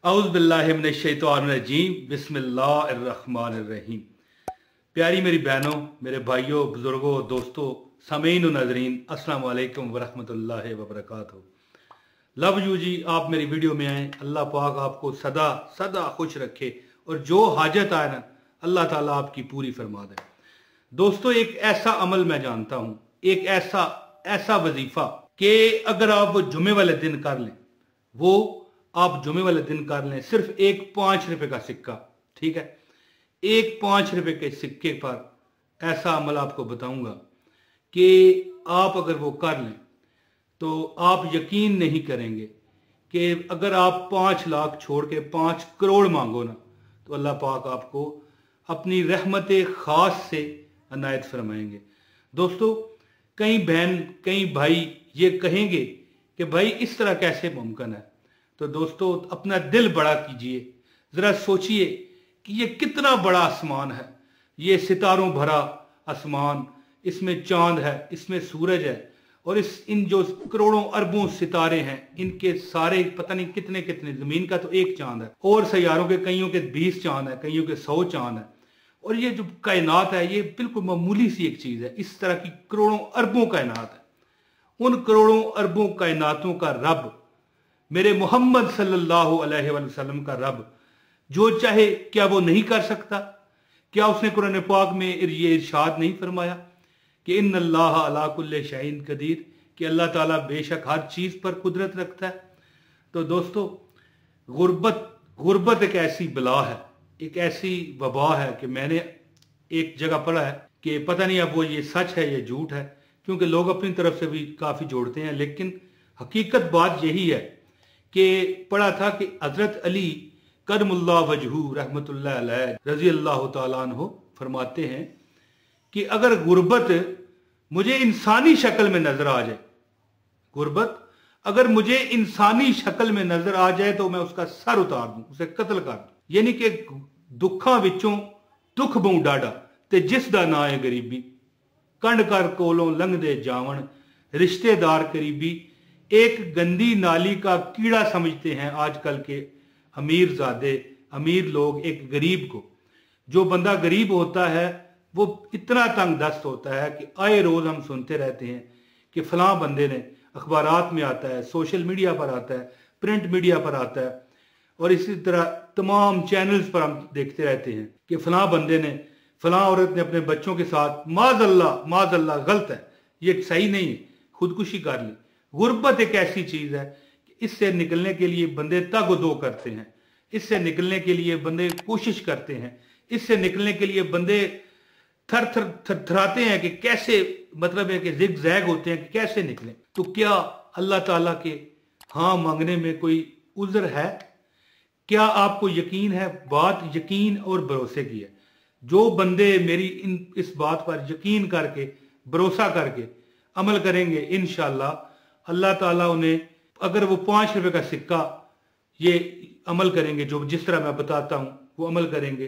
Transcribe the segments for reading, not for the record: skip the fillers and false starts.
औज़ु बिल्लाहि मिनश्शैतानिर्रजीम बिस्मिल्लाहिर्रहमानिर्रहीम। प्यारी मेरी बहनों, मेरे भाइयों, बुजुर्गों, दोस्तों, सामीन और नाज़रीन, अस्सलाम वालेकुम वरहमतुल्लाहि वबरकातुहू। लव यू जी, आप मेरी वीडियो में आए। अल्लाह पाक आपको सदा सदा खुश रखे और जो हाजत आए ना, अल्लाह ताला आपकी पूरी फरमा दे। दोस्तों, एक ऐसा अमल मैं जानता हूँ, एक ऐसा ऐसा वजीफा कि अगर आप वो जुमे वाले दिन कर लें, वो आप जुमे वाले दिन कर लें, सिर्फ एक 5 रुपए का सिक्का, ठीक है, एक 5 रुपए के सिक्के पर ऐसा अमल आपको बताऊंगा कि आप अगर वो कर लें तो आप यकीन नहीं करेंगे कि अगर आप 5 लाख छोड़ के 5 करोड़ मांगो ना, तो अल्लाह पाक आपको अपनी रहमत खास से अनायत फरमाएंगे। दोस्तों, कई बहन कई भाई ये कहेंगे कि भाई इस तरह कैसे मुमकिन है। तो दोस्तों, अपना दिल बड़ा कीजिए, जरा सोचिए कि ये कितना बड़ा आसमान है, ये सितारों भरा आसमान, इसमें चांद है, इसमें सूरज है, और इन जो करोड़ों अरबों सितारे हैं, इनके सारे पता नहीं कितने कितने, जमीन का तो एक चांद है और सैयारों के कईयों के 20 चांद है, कईयों के 100 चांद है, और ये जो कायनात है ये बिल्कुल मामूली सी एक चीज है। इस तरह की करोड़ों अरबों कायनात है। उन करोड़ों अरबों कायनातों का रब, मेरे मोहम्मद सल्लल्लाहु अलैहि वसल्लम का रब, जो चाहे क्या वो नहीं कर सकता? क्या उसने कुरान पाक में ये इरशाद नहीं फरमाया कि इन्नल्लाह अला कुल्लि शैइन कदीर, कि अल्लाह ताला बेशक हर चीज पर कुदरत रखता है। तो दोस्तों, गुर्बत एक ऐसी बला है, एक ऐसी वबा है कि मैंने एक जगह पढ़ा है कि पता नहीं अब वो ये सच है या झूठ है, क्योंकि लोग अपनी तरफ से भी काफी जोड़ते हैं, लेकिन हकीकत बात यही है कि पढ़ा था कि हजरत अली करमुल्लाह वजहू रहमतुल्लाह अलैह रजी अल्लाह तआला अन्हु फरमाते हैं कि अगर गुर्बत मुझे इंसानी शक्ल में नजर आ जाए, गुर्बत अगर मुझे इंसानी शक्ल में नजर आ जाए तो मैं उसका सर उतार दूं, उसे कत्ल कर दूं। यानी कि दुखा विचों दुख बहु डाडा ते जिस दा ना है गरीबी, कंड कर कोलों लंघदे जावन रिश्तेदार करीबी, एक गंदी नाली का कीड़ा समझते हैं आजकल के अमीर ज़ादे, अमीर लोग एक गरीब को। जो बंदा गरीब होता है वो इतना तंग दस्त होता है कि आए रोज हम सुनते रहते हैं कि फलां बंदे ने, अखबारात में आता है, सोशल मीडिया पर आता है, प्रिंट मीडिया पर आता है, और इसी तरह तमाम चैनल्स पर हम देखते रहते हैं कि फलां बंदे ने, फलां औरत ने अपने बच्चों के साथ माजल्ला गलत है, ये सही नहीं है, खुदकुशी कर ली। गुर्बत एक ऐसी चीज है कि इससे निकलने के लिए बंदे तग-दो करते हैं, इससे निकलने के लिए बंदे कोशिश करते हैं, इससे निकलने के लिए बंदे थरथराते हैं कि कैसे, मतलब है कि जिग जैग होते हैं कि कैसे निकलें। तो क्या अल्लाह ताला के हाँ मांगने में कोई उज्र है? क्या आपको यकीन है? बात यकीन और भरोसे की है। जो बंदे मेरी इस बात पर यकीन करके, भरोसा करके अमल करेंगे, इंशाअल्लाह अल्लाह ताला उन्हें, अगर वो 5 रुपए का सिक्का ये अमल करेंगे, जो जिस तरह मैं बताता हूं वो अमल करेंगे,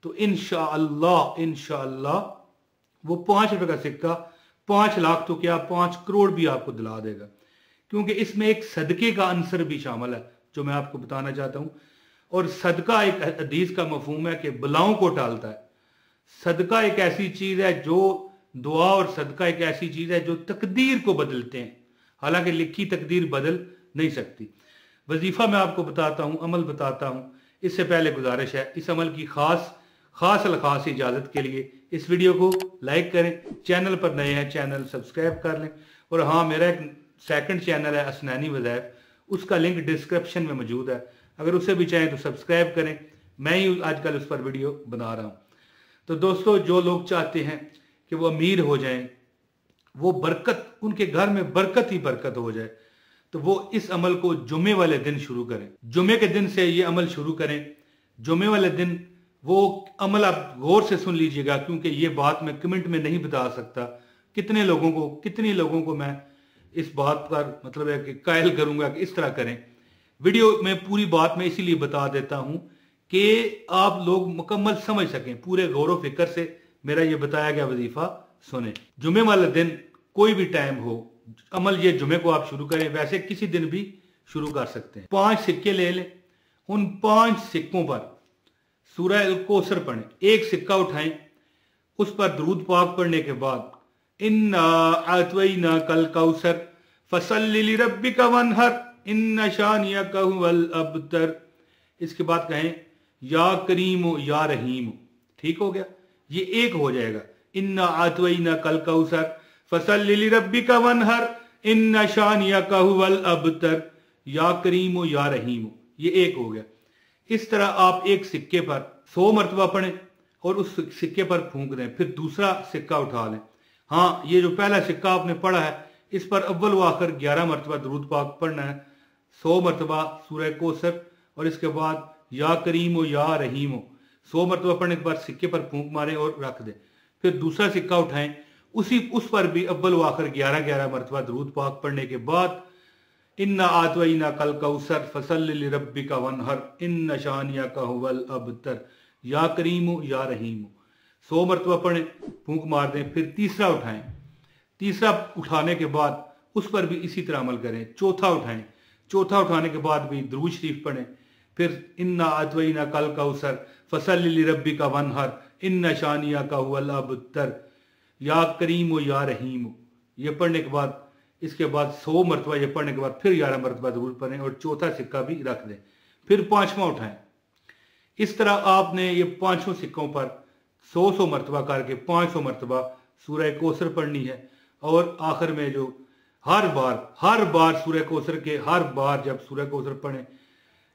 तो इंशाअल्लाह वो 5 रुपए का सिक्का 5 लाख तो क्या 5 करोड़ भी आपको दिला देगा। क्योंकि इसमें एक सदके का अंसर भी शामिल है जो मैं आपको बताना चाहता हूं। और सदका एक हदीस का मफहूम है कि बलाओं को टालता है। सदका एक ऐसी चीज है जो, दुआ और सदका एक ऐसी चीज है जो तकदीर को बदलते हैं, हालांकि लिखी तकदीर बदल नहीं सकती। वजीफा मैं आपको बताता हूं, अमल बताता हूं। इससे पहले गुजारिश है, इस अमल की खास अलखास इजाजत के लिए इस वीडियो को लाइक करें, चैनल पर नए हैं चैनल सब्सक्राइब कर लें, और हाँ, मेरा एक सेकंड चैनल है असनैनी वज़ाइफ, उसका लिंक डिस्क्रिप्शन में मौजूद है, अगर उसे भी चाहें तो सब्सक्राइब करें। मैं ही आजकल उस पर वीडियो बना रहा हूं। तो दोस्तों, जो लोग चाहते हैं कि वो अमीर हो जाएं, वो बरकत, उनके घर में बरकत ही बरकत हो जाए, तो वो इस अमल को जुमे वाले दिन शुरू करें। जुमे के दिन से ये अमल शुरू करें। जुमे वाले दिन वो अमल, आप गौर से सुन लीजिएगा, क्योंकि ये बात मैं कमेंट में नहीं बता सकता कितने लोगों को मैं इस बात पर, मतलब है कि कायल करूंगा कि इस तरह करें। वीडियो में पूरी बात मैं इसीलिए बता देता हूं कि आप लोग मुकम्मल समझ सकें, पूरे गौर व फिक्र से मेरा ये बताया गया वजीफा सुने। जुमे वाले दिन कोई भी टाइम हो, अमल ये जुमे को आप शुरू करें, वैसे किसी दिन भी शुरू कर सकते हैं। 5 सिक्के ले लें, उन 5 सिक्कों पर सूरह अल कौसर पढ़ें। एक सिक्का उठाएं, उस पर दरूद पाक पढ़ने के बाद इन्ना आतवैना कल कौसर फसल्लि लिरब्बिका वनहर इन्ना शानियका हुवल अबतर। इसके बाद कहें या करीम या रहीम। ठीक हो गया, ये एक हो जाएगा। इन्ना आतवैना कल कौसर फसल्लि लिरब्बिका वनहर इन्ना शानियका हुवल अबतर। या करीम या रहीम, ये एक हो गया। इस तरह आप एक सिक्के पर 100 मरतबा पढ़ें और उस सिक्के पर फूंक दें, फिर दूसरा सिक्का उठा लें। हाँ, ये जो पहला सिक्का आपने पढ़ा है इस पर अव्वल व आखिर 11 मरतबा दरूद पाक पढ़ना है, 100 मरतबा सूरह कौसर और इसके बाद या करीम हो या रहीम हो 100 मरतबा पढ़ने के बाद सिक्के पर फूंक मारें और रख दें। फिर दूसरा सिक्का उठाएं, उस पर भी अव्वल व आखिर 11 मरतबा दरूद पाक पढ़ने के बाद इन्ना आतवैना कल कौसर फसल्लि लिरब्बिका वनहर इन्ना शानियका हुवल अबतर। या करीम या रहीम 100 मरतबा पढ़ें, फूंक मार दें। फिर तीसरा उठाएं, तीसरा उठाने के बाद उस पर भी इसी तरह अमल करें। चौथा उठाएं, चौथा उठाने के बाद भी दरूद शरीफ पढ़ें। फिर इन्ना आतवैना कल कौसर फसल्लि लिरब्बिका वनहर इन्ना शानियका हुवल अबतर। या करीम या रहीम, ये पढ़ने के बाद इसके बाद 100 मरतबा ये पढ़ने के बाद फिर 11 मरतबा दरूद पढ़ें और चौथा सिक्का भी रख दें। फिर पांचवा उठाएं। इस तरह आपने ये 5 सिक्कों पर 100 मरतबा करके 500 मरतबा सूरह कौसर पढ़नी है। और आखिर में जो हर बार सूरह कौसर के हर बार जब सूरह कौसर पढ़ें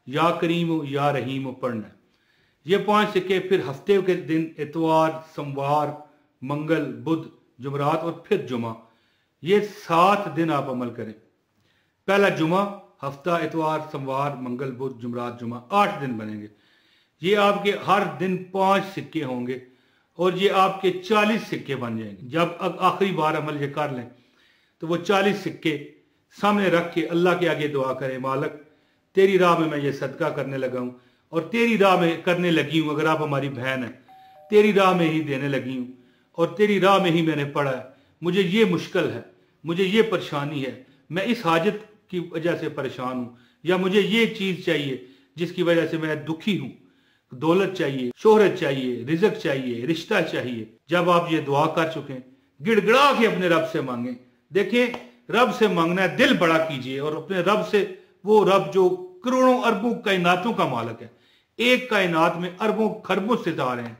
या करीम या रहीम पढ़ना है। ये 5 सिक्के फिर हफ्ते के दिन इतवार, सोमवार, मंगल, बुध, जुमरात और फिर जुमा, ये 7 दिन आप अमल करें। पहला जुमा, हफ्ता, इतवार, सोमवार, मंगल, बुध, जुमरात, जुमा, 8 दिन बनेंगे। ये आपके हर दिन 5 सिक्के होंगे और ये आपके 40 सिक्के बन जाएंगे। जब आखिरी बार अमल ये कर लें तो वो 40 सिक्के सामने रख के अल्लाह के आगे दुआ करें, मालिक तेरी राह में मैं ये सदका करने लगा हूँ और तेरी राह में करने लगी हूँ। अगर आप हमारी बहन है, तेरी राह में ही देने लगी हूँ और तेरी राह में ही मैंने पढ़ा है। मुझे ये मुश्किल है, मुझे ये परेशानी है, मैं इस हाजत की वजह से परेशान हूँ, या मुझे ये चीज़ चाहिए जिसकी वजह से मैं दुखी हूँ। दौलत चाहिए, शोहरत चाहिए, रिज़्क चाहिए, रिश्ता चाहिए। जब आप ये दुआ कर चुके हैं, गिड़गिड़ा के अपने रब से मांगे। देखें, रब से मांगना है, दिल बड़ा कीजिए और अपने रब से, वो रब जो करोड़ों अरबों कायनातों का मालिक है, एक कायनात में अरबों खरबों सितारे हैं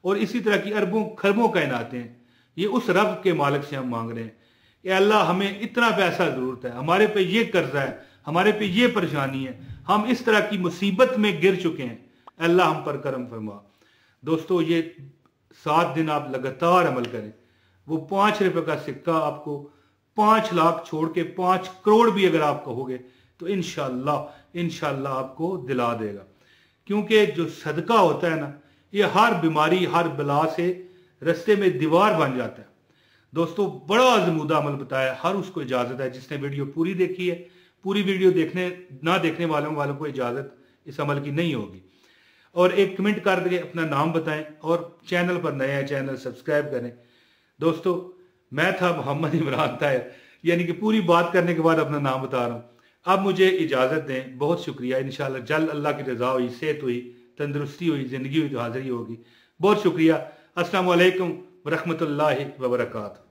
और इसी तरह की अरबों खरबों कायनातें हैं, ये उस रब के मालिक से हम मांग रहे हैं कि अल्लाह हमें इतना पैसा जरूरत है, हमारे पे ये कर्जा है, हमारे पे ये परेशानी है, हम इस तरह की मुसीबत में गिर चुके हैं, अल्लाह हम पर करम फरमा। दोस्तों, ये 7 दिन आप लगातार अमल करें। वो 5 रुपए का सिक्का आपको 5 लाख छोड़ के 5 करोड़ भी अगर आप कहोगे तो इंशाल्लाह आपको दिला देगा। क्योंकि जो सदका होता है ना, ये हर बीमारी, हर बला से रस्ते में दीवार बन जाता है। दोस्तों, बड़ा आजमूदा अमल बताया, हर उसको इजाज़त है। जिसने वीडियो पूरी देखी है, पूरी वीडियो ना देखने वालों को इजाज़त इस अमल की नहीं होगी। और एक कमेंट कर दे, अपना नाम बताएं और चैनल पर नए हैं, चैनल सब्सक्राइब करें। दोस्तों, मैं था मोहम्मद इमरान ताहिर, यानी कि पूरी बात करने के बाद अपना नाम बता रहा हूँ। अब मुझे इजाज़त दें, बहुत शुक्रिया। इंशाल्लाह जल्द अल्लाह की रज़ा हुई, सेहत हुई, तंदुरुस्ती हुई, ज़िंदगी हुई तो हाज़िरी होगी। बहुत शुक्रिया। अस्सलामु अलैकुम व रहमतुल्लाहि व बरकातहू।